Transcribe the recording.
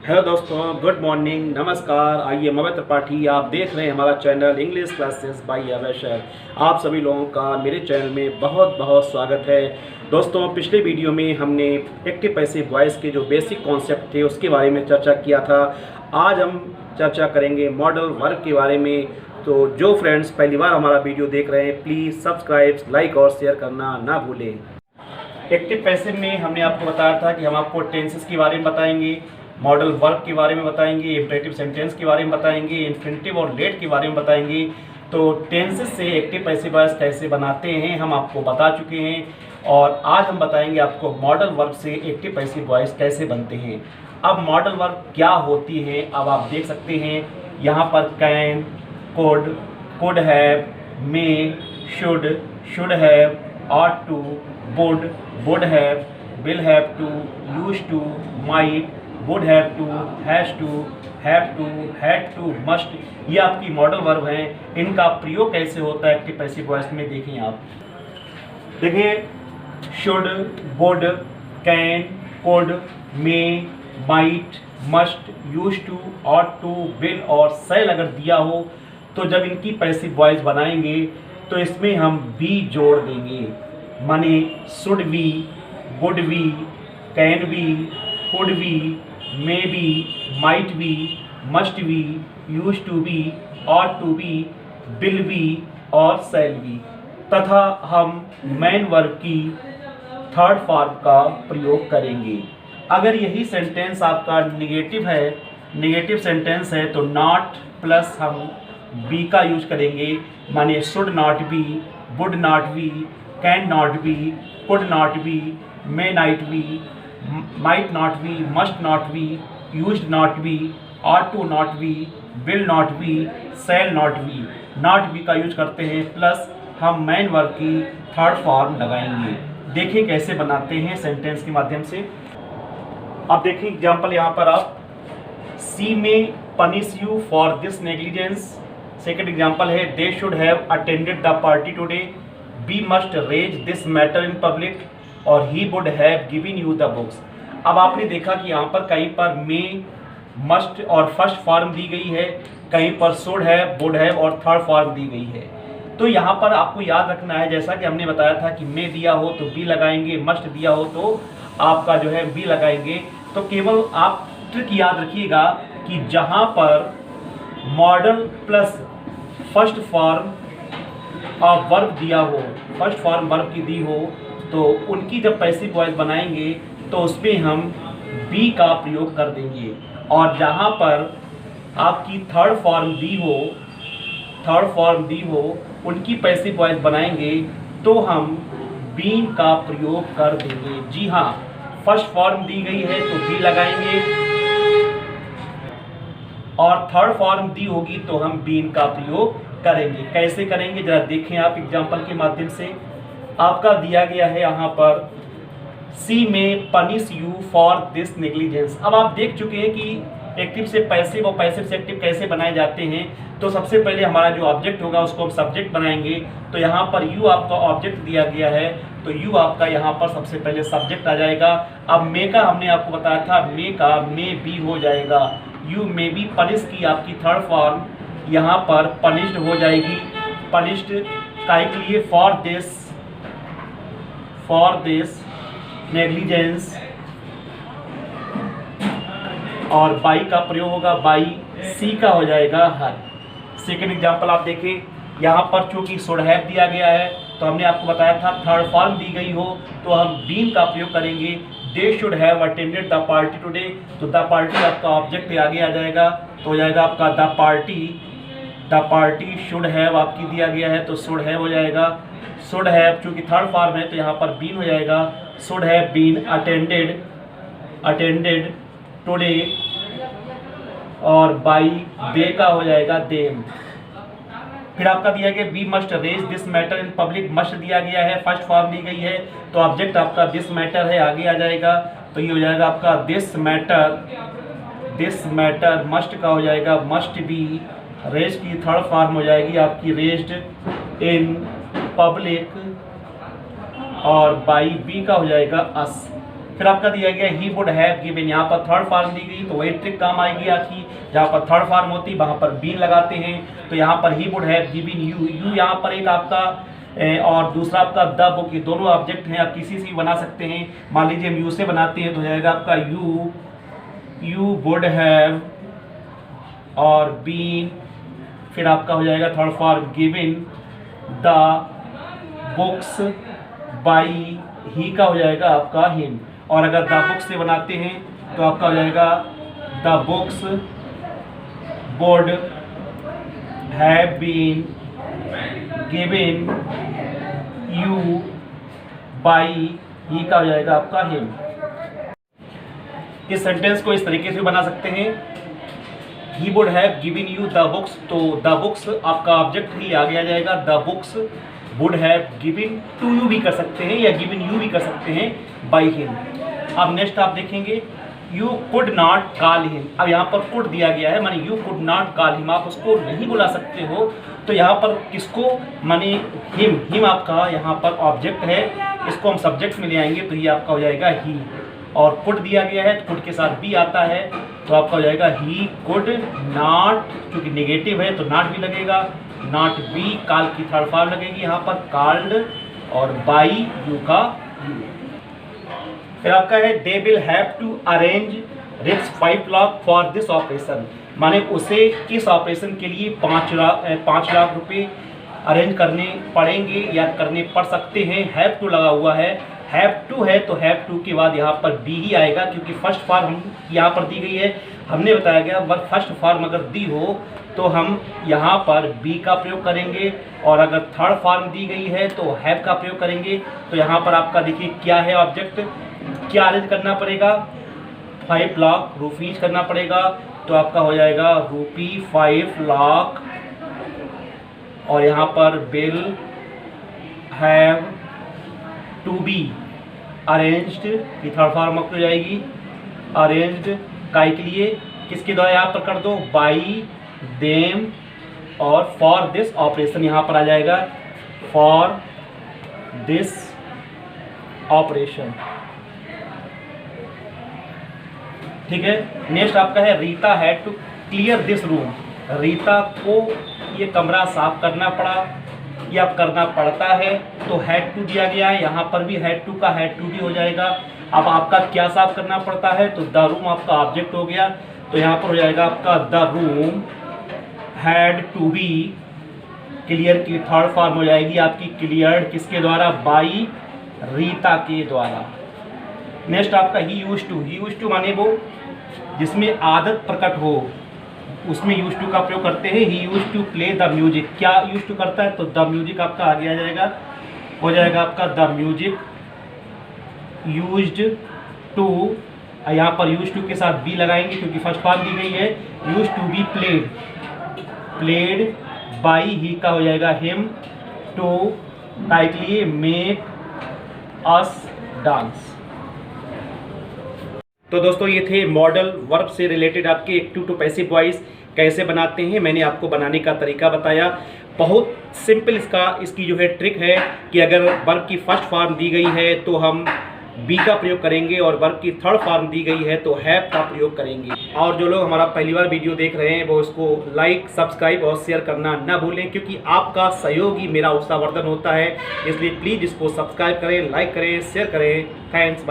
Hello दोस्तों, good morning, नमस्कार। आइए मैं अभय त्रिपाठी, आप देख रहे हैं हमारा चैनल इंग्लिश क्लासेस बाय अभय सर। आप सभी लोगों का मेरे चैनल में बहुत बहुत स्वागत है। दोस्तों, पिछले वीडियो में हमने एक्टिव पैसिव वॉइस के जो बेसिक कॉन्सेप्ट थे उसके बारे में चर्चा किया था। आज हम चर्चा करेंगे मॉडल वर्ब के बारे में। तो जो फ्रेंड्स पहली बार हमारा वीडियो देख रहे हैं, प्लीज़ सब्सक्राइब, लाइक और शेयर करना ना भूलें। एक्टिव पैसिव में हमने आपको बताया था कि हम आपको टेंसेस के बारे में बताएंगे, मॉडल वर्ब के बारे में बताएंगे, इंपरेटिव सेंटेंस के बारे में बताएंगे, इन्फिनिटिव और लेट के बारे में बताएंगे। तो टेंसेस से एक्टिव पैसिव वॉइस कैसे बनाते हैं हम आपको बता चुके हैं, और आज हम बताएंगे आपको मॉडल वर्ब से एक्टिव पैसिव वॉइस कैसे बनते हैं। अब मॉडल वर्ब क्या होती है, अब आप देख सकते हैं यहाँ पर can, could have, may, should have, ought to, would have, will have to, used to, might, would have to, has to, had to, must। ये आपकी मॉडल वर्ब हैं। इनका प्रयोग कैसे होता है एक्टिव पैसिव वॉइस में, देखें आप। देखिए, should, would, can, could, may, might, must, used to, ought to, will और shall अगर दिया हो तो जब इनकी पैसिव वॉइस बनाएंगे तो इसमें हम बी जोड़ देंगे, माने should be, would be, can be, could be, may be, might be, must be, use to be, ought to be, will be और शैल बी। तथा हम मेन वर्ब की थर्ड फॉर्म का प्रयोग करेंगे। अगर यही सेंटेंस आपका निगेटिव है, निगेटिव सेंटेंस है, तो नॉट प्लस हम बी का यूज करेंगे, माने should not be, would not be, can not be, could not be, may not be, might not be, must not be, used not be, ought to not be, will not be, shall not be. Not be का use करते हैं, plus हम main verb की third form लगाएंगे। देखिए कैसे बनाते हैं सेंटेंस के माध्यम से। अब देखिए एग्जाम्पल यहाँ पर आप, she may punish you for this negligence. Second example है, they should have attended the party today, we must raise this matter in public, और he would have given you the books. अब आपने देखा कि यहाँ पर कहीं पर मे, मस्ट और फर्स्ट फॉर्म दी गई है, कहीं पर शुड हैव, वुड हैव और थर्ड फॉर्म दी गई है। तो यहाँ पर आपको याद रखना है, जैसा कि हमने बताया था कि मे दिया हो तो बी लगाएंगे, मस्ट दिया हो तो आपका जो है बी लगाएंगे। तो केवल आप ट्रिक याद रखिएगा कि जहाँ पर model plus first form of verb दिया हो, फर्स्ट फॉर्म वर्ब की दी हो, तो उनकी जब पैसिव वॉइस बनाएंगे तो उसमें हम बी का प्रयोग कर देंगे। और जहाँ पर आपकी थर्ड फॉर्म दी हो उनकी पैसिव वॉइस बनाएंगे तो हम बीन का प्रयोग कर देंगे। जी हाँ, फर्स्ट फॉर्म दी गई है तो बी लगाएंगे, और थर्ड फॉर्म दी होगी तो हम बीन का प्रयोग करेंगे। कैसे करेंगे जरा देखें आप एग्जांपल के माध्यम से। आपका दिया गया है यहाँ पर, सी may punish you for this negligence. अब आप देख चुके हैं कि एक्टिव से पैसिव और पैसिव से एक्टिव कैसे बनाए जाते हैं। तो सबसे पहले हमारा जो ऑब्जेक्ट होगा उसको हम सब्जेक्ट बनाएंगे। तो यहाँ पर यू आपका ऑब्जेक्ट दिया गया है, तो यू आपका यहाँ पर सबसे पहले सब्जेक्ट आ जाएगा। अब मे का हमने आपको बताया था, मे का मे बी हो जाएगा। यू मे बी पनिश की आपकी थर्ड फॉर्म यहाँ पर पनिश्ड हो जाएगी। पनिश्ड काहे के लिए, फॉर दिस नेग्लिजेंस, और बाई का प्रयोग होगा, बाई सी का हो जाएगा हर। सेकेंड एग्जाम्पल आप देखें, यहाँ पर चूंकि शुड हैव दिया गया है तो हमने आपको बताया था थर्ड फॉर्म दी गई हो तो हम बीन का प्रयोग करेंगे। दे should have attended the party today, तो द पार्टी आपका ऑब्जेक्ट आगे आ जाएगा, तो हो जाएगा आपका द पार्टी शुड हैव आपकी दिया गया है तो शुड हैव हो जाएगा। शुड हैव चूंकि थर्ड फॉर्म है तो यहाँ पर बीन हो जाएगा। Should have been attended today, और बाई दे का हो जाएगा देम। फिर आपका दिया गया, we must raise this matter in public. Must दिया गया है, फर्स्ट फॉर्म दी गई है तो ऑब्जेक्ट आपका दिस मैटर है, आगे आ जाएगा, तो ये हो जाएगा आपका दिस मैटर। मस्ट का हो जाएगा मस्ट बी, रेज की थर्ड फॉर्म हो जाएगी आपकी रेज्ड इन पब्लिक, और बाई बी का हो जाएगा अस। फिर आपका दिया गया ही वुड हैव गिवन, यहाँ पर थर्ड फॉर्म दी गई तो वही ट्रिक काम आएगी आपकी। जहाँ पर थर्ड फॉर्म होती वहाँ पर बीन लगाते हैं, तो यहाँ पर ही would have given you, you यहाँ पर एक आपका और दूसरा आपका द बुक, ये दोनों ऑब्जेक्ट हैं, आप किसी से भी बना सकते हैं। मान लीजिए हम यू से बनाते हैं तो हो जाएगा आपका यू वुड हैव और बीन, फिर आपका हो जाएगा third form given the books by, he का हो जाएगा आपका हिम। और अगर द बुक्स से बनाते हैं तो आपका हो जाएगा the books would have been given you by, he का हो जाएगा आपका हिम। इस सेंटेंस को इस तरीके से बना सकते हैं, he would have given you the books, तो द बुक्स आपका ऑब्जेक्ट ही आगे आ जाएगा, the books would have given to you भी कर सकते हैं या गिवन यू भी कर सकते हैं बाई हिम। अब नेक्स्ट आप देखेंगे you could not call him, अब यहाँ पर कुड दिया गया है माने you could not call him, आप उसको नहीं बुला सकते हो, तो यहाँ पर किसको माने हिम, हिम आपका यहाँ पर ऑब्जेक्ट है, इसको हम सब्जेक्ट में ले आएंगे तो ये आपका हो जाएगा ही। और कुड दिया गया है, कुड के साथ भी आता है तो आपका हो जाएगा ही कुड नॉट, क्योंकि नेगेटिव है तो नॉट भी लगेगा, नॉट बी, काल की थर्ड फॉर्म लगेगी यहाँ पर कॉल्ड, और बाई यू का यू। फिर आपका है they will have to arrange रिक्स 5 लाख फॉर दिस ऑपरेशन, माने उसे इस ऑपरेशन के लिए 5 लाख रुपए अरेंज करने पड़ेंगे या करने पड़ सकते हैं। हैव टू लगा हुआ है, हैव टू है तो हैव टू के बाद यहाँ पर बी ही आएगा, क्योंकि फर्स्ट फॉर्म हम यहाँ पर दी गई है, हमने बताया गया वर्ब फर्स्ट फॉर्म अगर दी हो तो हम यहाँ पर बी का प्रयोग करेंगे, और अगर थर्ड फॉर्म दी गई है तो हैव का प्रयोग करेंगे। तो यहाँ पर आपका देखिए क्या है ऑब्जेक्ट, क्या अरेंज करना पड़ेगा, 5 लाख रुपीज करना पड़ेगा, तो आपका हो जाएगा रूपी 5 लाख, और यहाँ पर will have to be arranged की थर्ड फॉर्म हो जाएगी, अरेंज्ड काय के लिए किसके द्वारा यहाँ पर कर दो, बाई देम, और फॉर दिस ऑपरेशन यहाँ पर आ जाएगा फॉर दिस ऑपरेशन। ठीक है, नेक्स्ट आपका है Rita had to clear this room, Rita को ये कमरा साफ करना पड़ा या करना पड़ता है, तो हैड टू दिया गया है, यहाँ पर भी हैड टू का हैड टू भी हो जाएगा। अब आपका क्या साफ करना पड़ता है, तो द रूम आपका ऑब्जेक्ट हो गया, तो यहाँ पर हो जाएगा आपका the room had to be, clear की थर्ड फॉर्म हो जाएगी आपकी क्लियर्ड किसके द्वारा, बाई रीता के द्वारा। नेक्स्ट आपका ही यूज टू माने वो जिसमें आदत प्रकट हो उसमें यूज टू का प्रयोग करते हैं। He used to play the music, क्या यूज टू करता है, तो द म्यूजिक आपका आगे आ जाएगा, हो जाएगा आपका द म्यूजिक यूज्ड टू, यहाँ पर यूज टू के साथ बी लगाएंगे क्योंकि फर्स्ट फॉर्म दी गई है, used to be played, played by he का हो जाएगा हिम, टू काय के लिए मेक अस डांस। तो दोस्तों ये थे मॉडल वर्ब से रिलेटेड आपके एक्टिव टू पैसिव वॉइस कैसे बनाते हैं, मैंने आपको बनाने का तरीका बताया। बहुत सिंपल इसकी जो है ट्रिक है कि अगर वर्ब की फर्स्ट फॉर्म दी गई है तो हम बी का प्रयोग करेंगे, और वर्ब की थर्ड फॉर्म दी गई है तो हैव का प्रयोग करेंगे। और जो लोग हमारा पहली बार वीडियो देख रहे हैं वो इसको लाइक, सब्सक्राइब और शेयर करना ना भूलें, क्योंकि आपका सहयोग ही मेरा उत्साहवर्धन होता है। इसलिए प्लीज़ इसको सब्सक्राइब करें, लाइक करें, शेयर करें। थैंक्स।